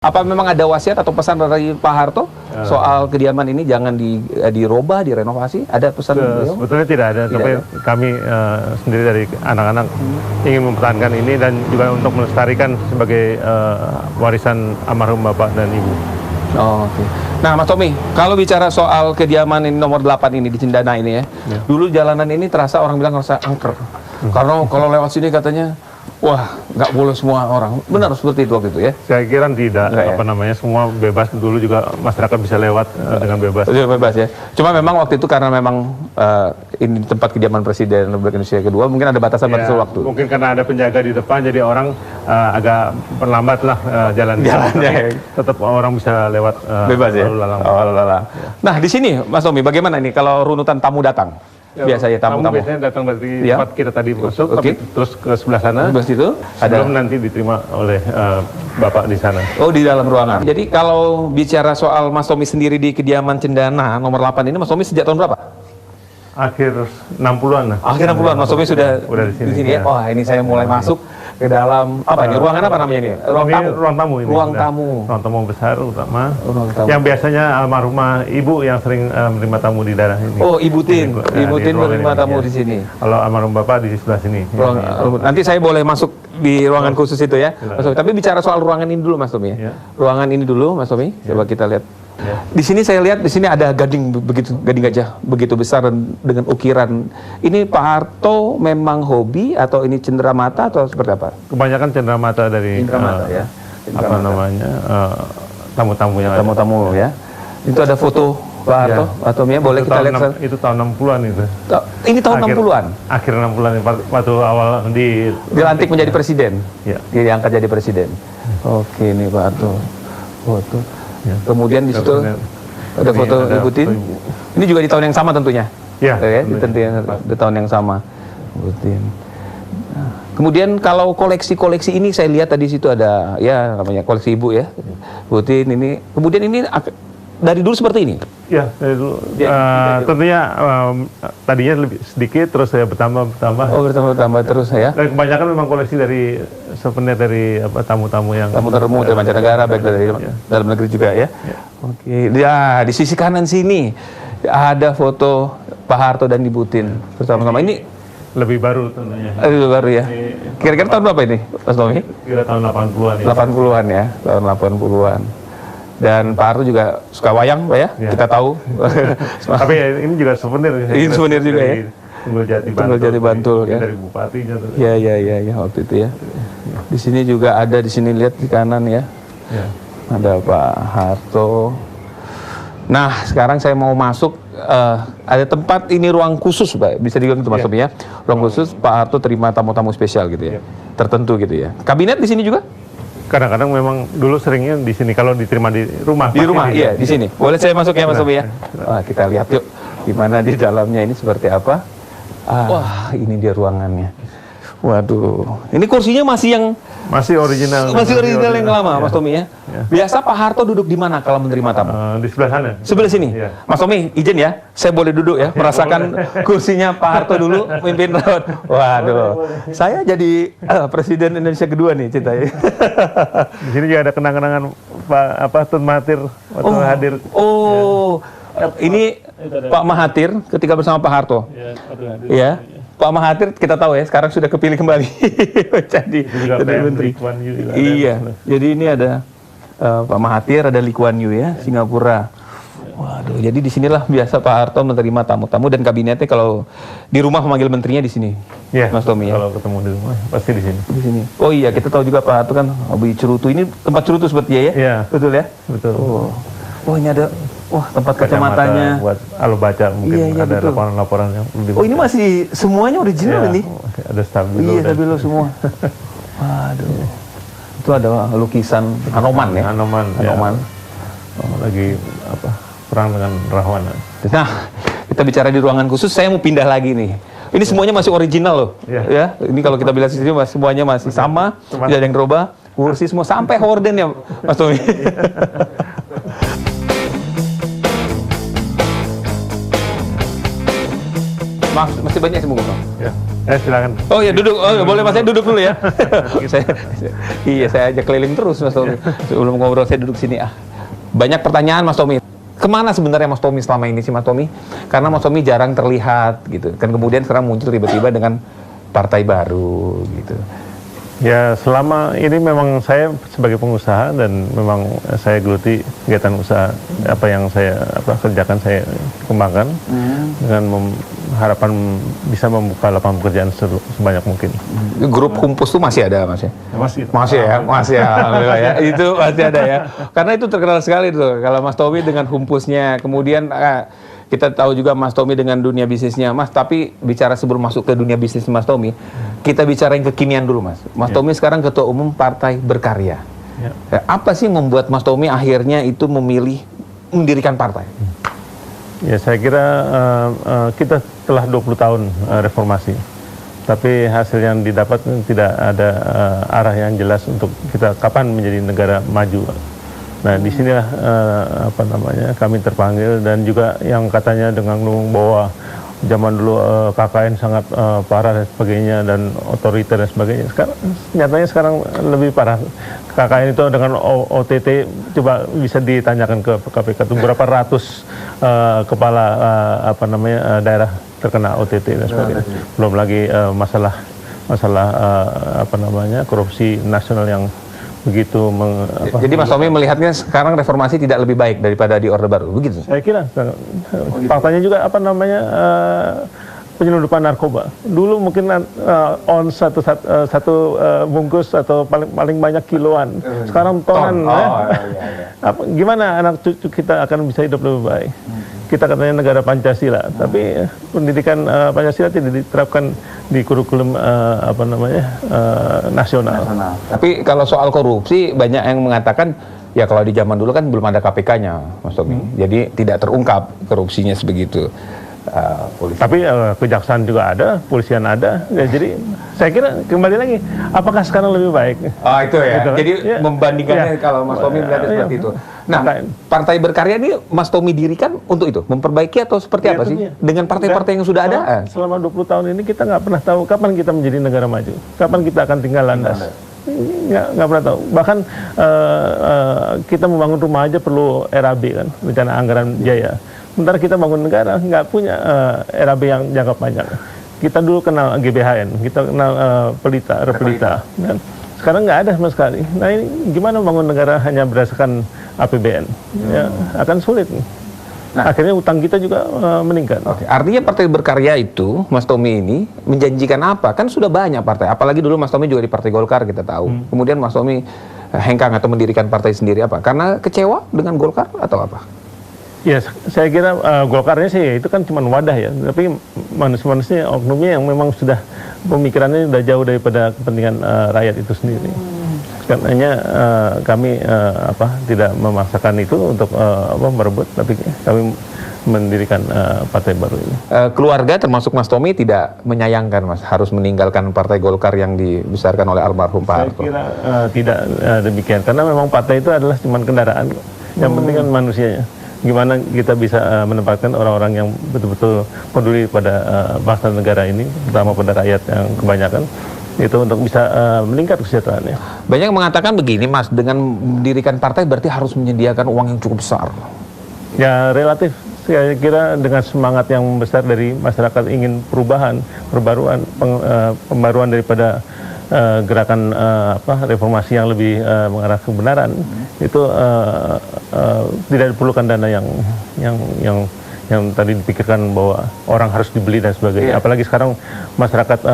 Apa memang ada wasiat atau pesan dari Pak Harto soal kediaman ini jangan dirubah, direnovasi? Ada pesan beliau? Sebetulnya tidak ada, tapi kami sendiri dari anak-anak ingin mempertahankan ini dan juga untuk melestarikan sebagai warisan almarhum Bapak dan Ibu. Oh, oke. Nah, Mas Tommy, kalau bicara soal kediaman ini nomor 8 ini di Cendana ini ya, dulu jalanan ini terasa orang bilang rasa angker. Karena kalau lewat sini katanya, wah, nggak boleh semua orang. Benar seperti itu waktu itu ya? Saya kira tidak, semua bebas. Dulu juga masyarakat bisa lewat dengan bebas. Bebas ya. Cuma memang waktu itu karena memang ini tempat kediaman Presiden Republik Indonesia kedua, mungkin ada batasan-batasan waktu. Mungkin karena ada penjaga di depan, jadi orang agak perlambat lah jalannya. Tetap orang bisa lewat bebas ya. Lalu lalang. Nah, di sini Mas Tommy, bagaimana ini kalau runutan tamu datang? Biasanya tamu-tamu biasanya datang dari tempat kita tadi masuk, tapi terus ke sebelah sana. Sebelah situ sebelum nanti diterima oleh Bapak di sana. Oh, di dalam ruangan. Jadi kalau bicara soal Mas Tommy sendiri di kediaman Cendana nomor 8 ini, Mas Tommy sejak tahun berapa? Akhir 60-an lah. Akhir 60-an, Mas Tommy sudah di sini ya. Wah, ini saya mulai masuk ke dalam apa ini? Ruangan apa namanya ini? Ruang tamu ini. Ruang tamu. Ruang tamu besar utama. Yang biasanya almarhumah Ibu yang sering menerima tamu di daerah ini. Oh, Ibu Tin. Ibu Tin menerima tamu di sini. Kalau almarhum Bapak di sebelah sini. Nanti saya boleh masuk di ruangan khusus itu ya. Mas Tommy. Tapi bicara soal ruangan ini dulu Mas Tommy ya. Ruangan ini dulu Mas Tommy. Coba kita lihat. Di sini saya lihat di sini ada gading gajah begitu besar dan dengan ukiran. Ini Pak Harto memang hobi atau ini cenderamata atau seperti apa? Kebanyakan cenderamata dari ya. Tamu-tamu yang tamu-tamu ya. Itu ada foto Pak Harto atau Mia, boleh kita lihat? Itu tahun 60-an itu. Ini tahun 60-an. Akhir 60-an waktu awal dilantik menjadi presiden. Ya. Diangkat jadi presiden. Oke, ini Pak Harto. Foto. Ya. Kemudian di situ ada foto Ibu Tin. Ini juga di tahun yang sama tentunya. Ya, di tahun yang sama. Ibu Tin. Nah, kemudian kalau koleksi-koleksi ini saya lihat tadi situ ada ya namanya koleksi Ibu ya. Ibu Tin ini. Kemudian ini dari dulu seperti ini. Ya, dari dulu. Tentunya tadinya lebih sedikit, terus saya bertambah. Oh, bertambah terus ya. Dan kebanyakan memang koleksi dari souvenir dari tamu-tamu yang tamu-tamu dari mancanegara, baik dari dalam negeri juga ya. Oke, ya di sisi kanan sini ada foto Pak Harto dan Ibu Tin bersama-sama. Ini lebih baru tentunya. Lebih baru ya. Kira-kira tahun berapa ini, Mas Tommy? Kira tahun 80-an ya. 80-an ya, tahun 80-an. Dan Pak Harto juga suka wayang, Pak ya? Kita tahu. Tapi ini juga souvenir. Ini souvenir juga ya? Tunggul Jati Bantul ya. Dari bupatinya. Iya, waktu itu ya. Di sini juga ada, di sini lihat di kanan ya. Ada Pak Harto. Nah, sekarang saya mau masuk, ada tempat ini ruang khusus, Pak. Bisa dibilang itu Mas Tommy ya. Ruang khusus Pak Harto terima tamu-tamu spesial gitu ya. Tertentu gitu ya. Kabinet di sini juga? Kadang-kadang memang dulu seringnya di sini kalau diterima di rumah. Di rumah, iya di sini. Boleh saya masuk ya Mas Tommy ya? Wah, kita lihat yuk gimana di dalamnya ini seperti apa. Wah, ini dia ruangannya. Waduh, ini kursinya masih original. Masih original yang lama, Mas Tommy ya. Biasa Pak Harto duduk di mana kalau menerima tamu? Di sebelah sana. Sebelah sini. Mas Tommy, izin ya, saya boleh duduk ya, merasakan kursinya Pak Harto dulu memimpin raut. Waduh, saya jadi Presiden Indonesia kedua nih ceritanya. Di sini juga ada kenang-kenangan Pak Tun Mahathir waktu hadir. Ini Pak Mahathir ketika bersama Pak Harto. Ya. Pak Mahathir kita tahu ya sekarang sudah kepilih kembali jadi menteri. Iya. Jadi ini ada Pak Mahathir, ada Lee Kuan Yew ya, Singapura. Waduh, jadi di sinilah biasa Pak Harto menerima tamu-tamu dan kabinetnya kalau di rumah memanggil menterinya di sini. Iya, Mas Tommy ya. Kalau ketemu di rumah pasti di sini. Di sini. Oh iya, kita tahu juga Pak Harto kan hobi cerutu. Ini tempat cerutu seperti ya? Iya. Betul ya? Betul. Oh, ini ada tempat kacamatanya buat kalau baca mungkin ada laporan-laporan yang lebih. Oh, ini masih semuanya original ini. Ada stabilo. Iya, stabilo semua. Waduh. Itu ada lukisan Anoman ya. Anoman. Lagi perang dengan Rahwana. Nah, kita bicara di ruangan khusus, saya mau pindah lagi nih. Ini semuanya masih original loh. Ya. Ini kalau kita bilang di sini semuanya masih sama, tidak ada yang berubah. Kursi semua sampai horden ya, Mas Tommy. Masih banyak sih mungkin. Silakan. Oh ya duduk, oh boleh Mas, saya duduk dulu ya. Saya ajak keliling terus Mas Tommy. Sebelum ngobrol saya duduk sini. Banyak pertanyaan Mas Tommy. Kemana sebenarnya Mas Tommy selama ini sih Mas Tommy? Karena Mas Tommy jarang terlihat gitu. Kan kemudian sekarang muncul tiba-tiba dengan partai baru gitu. Ya selama ini memang saya sebagai pengusaha dan memang saya geluti kegiatan usaha apa yang saya kerjakan, saya kembangkan dengan harapan bisa membuka lapangan pekerjaan sebanyak mungkin. Grup Humpus itu masih ada Mas ya? Masih ya, alhamdulillah ya. Itu masih ada ya. Karena itu terkenal sekali tuh kalau Mas Tommy dengan Humpusnya, kemudian kita tahu juga Mas Tommy dengan dunia bisnisnya Mas, tapi bicara sebelum masuk ke dunia bisnis Mas Tommy, kita bicara yang kekinian dulu Mas. Mas Tommy sekarang Ketua Umum Partai Berkarya. Apa sih yang membuat Mas Tommy akhirnya itu memilih mendirikan partai? Ya saya kira kita telah 20 tahun reformasi, tapi hasil yang didapat tidak ada arah yang jelas untuk kita kapan menjadi negara maju. Nah disinilah kami terpanggil, dan juga yang katanya dengan bahwa zaman dulu KKN sangat parah dan sebagainya dan otoriter dan sebagainya. Nyatanya sekarang lebih parah. KKN itu dengan OTT, coba bisa ditanyakan ke KPK itu berapa ratus kepala daerah terkena OTT dan sebagainya. Belum lagi masalah korupsi nasional yang begitu. Jadi Mas Tommy melihatnya sekarang reformasi tidak lebih baik daripada di Orde Baru, begitu? Saya kira faktanya juga penyelundupan narkoba. Dulu mungkin on satu bungkus atau paling banyak kiloan. Sekarang tonan. Gimana anak cucu kita akan bisa hidup lebih baik? Kita katanya negara Pancasila, tapi pendidikan Pancasila tidak diterapkan di kurikulum nasional. Tapi kalau soal korupsi banyak yang mengatakan ya kalau di zaman dulu kan belum ada KPK-nya, Mas Tommy. Jadi tidak terungkap korupsinya sebegitu. Tapi kejaksaan juga ada, polisian ada. Ya, jadi saya kira kembali lagi, apakah sekarang lebih baik? Itu ya. Gitu. Jadi membandingkannya kalau Mas Tommy melihat seperti itu. Nah, Partai Berkarya ini Mas Tommy dirikan untuk itu, memperbaiki atau seperti apa sih? Dengan partai-partai yang sudah ada? Selama 20 tahun ini kita nggak pernah tahu kapan kita menjadi negara maju, kapan kita akan tinggal landas. Nggak pernah tahu. Bahkan kita membangun rumah aja perlu RAB kan, rencana anggaran biaya. Sementara kita bangun negara nggak punya RAB yang jangka panjang. Kita dulu kenal GBHN, kita kenal Repelita. Dan sekarang nggak ada sama sekali. Nah ini gimana bangun negara hanya berdasarkan APBN? Ya, akan sulit. Nah, akhirnya utang kita juga meningkat. Artinya Partai Berkarya itu, Mas Tommy ini menjanjikan apa? Kan sudah banyak partai. Apalagi dulu Mas Tommy juga di Partai Golkar kita tahu. Kemudian Mas Tommy hengkang atau mendirikan partai sendiri apa? Karena kecewa dengan Golkar atau apa? Ya, saya kira Golkarnya sih itu kan cuma wadah ya, tapi manusia-manusia oknumnya yang memang sudah pemikirannya sudah jauh daripada kepentingan rakyat itu sendiri. Karenanya kami tidak memaksakan itu untuk merebut, tapi kami mendirikan partai baru ini. Keluarga termasuk Mas Tommy tidak menyayangkan Mas harus meninggalkan Partai Golkar yang dibesarkan oleh almarhum Pak Harto? Saya kira tidak demikian, karena memang partai itu adalah cuma kendaraan. Yang penting kan manusianya. Gimana kita bisa menempatkan orang-orang yang betul-betul peduli pada bangsa negara ini, terutama pada rakyat yang kebanyakan, itu untuk bisa meningkat kesejahteraannya. Banyak mengatakan begini Mas, dengan mendirikan partai berarti harus menyediakan uang yang cukup besar. Ya relatif, saya kira dengan semangat yang besar dari masyarakat ingin perubahan, pembaruan daripada gerakan reformasi yang lebih mengarah kebenaran, itu tidak diperlukan dana yang tadi dipikirkan bahwa orang harus dibeli dan sebagainya. Apalagi sekarang masyarakat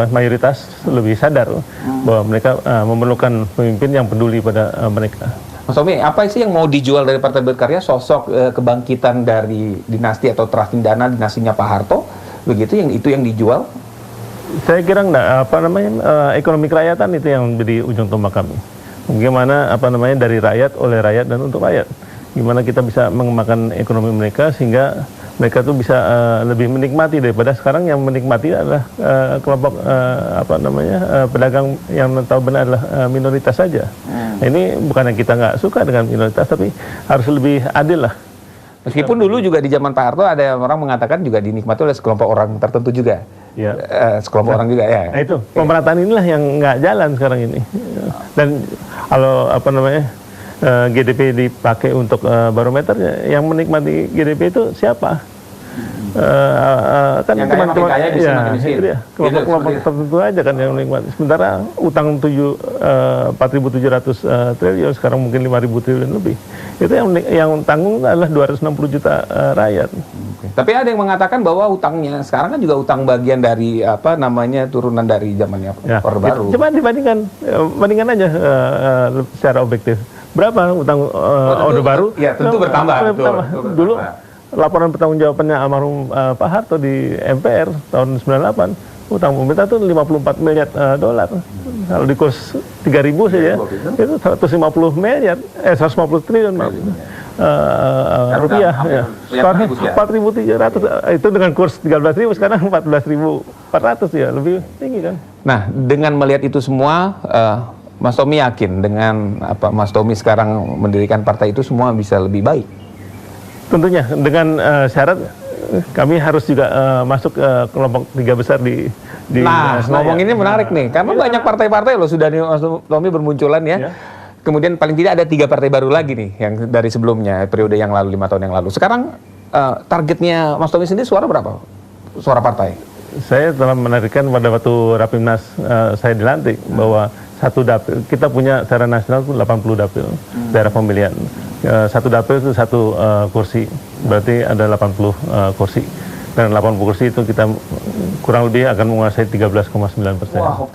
mayoritas lebih sadar bahwa mereka memerlukan pemimpin yang peduli pada mereka. Mas Tommy, apa sih yang mau dijual dari Partai Berkarya? Sosok kebangkitan dari dinasti atau Trastindana, dinastinya Pak Harto, begitu yang dijual? Saya kira enggak, ekonomi kerakyatan itu yang menjadi ujung tombak kami. Bagaimana dari rakyat, oleh rakyat, dan untuk rakyat. Gimana kita bisa mengembangkan ekonomi mereka sehingga mereka tuh bisa lebih menikmati daripada sekarang yang menikmati adalah kelompok pedagang yang tahu benar adalah minoritas saja. Ini bukan yang kita nggak suka dengan minoritas, tapi harus lebih adil lah. Meskipun dulu juga di zaman Pak Harto ada orang mengatakan juga dinikmati oleh sekelompok orang tertentu juga. Ya. Sekelompok orang juga ya. Nah, itu pemerataan inilah yang nggak jalan sekarang ini. Dan kalau apa namanya GDP dipakai untuk barometernya, yang menikmati GDP itu siapa? Kan yang kaya makin kaya, bisa makin miskin. Itu dia. Kelompok tertentu aja kan yang menikmati. Sementara utang 4.700 triliun sekarang mungkin 5.000 triliun lebih. Itu yang tanggung adalah 260 juta rakyat. Tapi ada yang mengatakan bahwa utangnya sekarang kan juga utang bagian dari apa namanya turunan dari zamannya Orde Baru. Coba bandingkan aja secara objektif. Berapa utang Orde Baru? Ya, tentu bertambah. Dulu laporan pertanggungjawabannya almarhum Pak Harto di MPR tahun 98, utang pemerintah itu 54 miliar dolar. Kalau di kurs 3.000 saja, itu 150 miliar, 150 triliun rupiah. Ya. Sekarang 4.300, itu dengan kurs 13.000, sekarang 14.400 ya, lebih tinggi kan. Nah, dengan melihat itu semua, Mas Tommy yakin dengan apa Mas Tommy sekarang mendirikan partai itu semua bisa lebih baik? Tentunya dengan syarat kami harus juga masuk ke kelompok 3 besar di Nah, ngomong ini menarik nih, karena banyak partai-partai loh sudah nih Mas Tommy bermunculan ya. Kemudian paling tidak ada 3 partai baru lagi nih yang dari sebelumnya periode yang lalu 5 tahun yang lalu. Sekarang targetnya Mas Tommy sendiri suara berapa? Suara partai? Saya telah menarikkan pada waktu Rapimnas saya dilantik bahwa satu dapil, kita punya secara nasional itu 80 dapil daerah pemilihan. Satu dapil itu satu kursi, berarti ada 80 kursi. Dan 80 kursi itu kita kurang lebih akan menguasai 13,9%.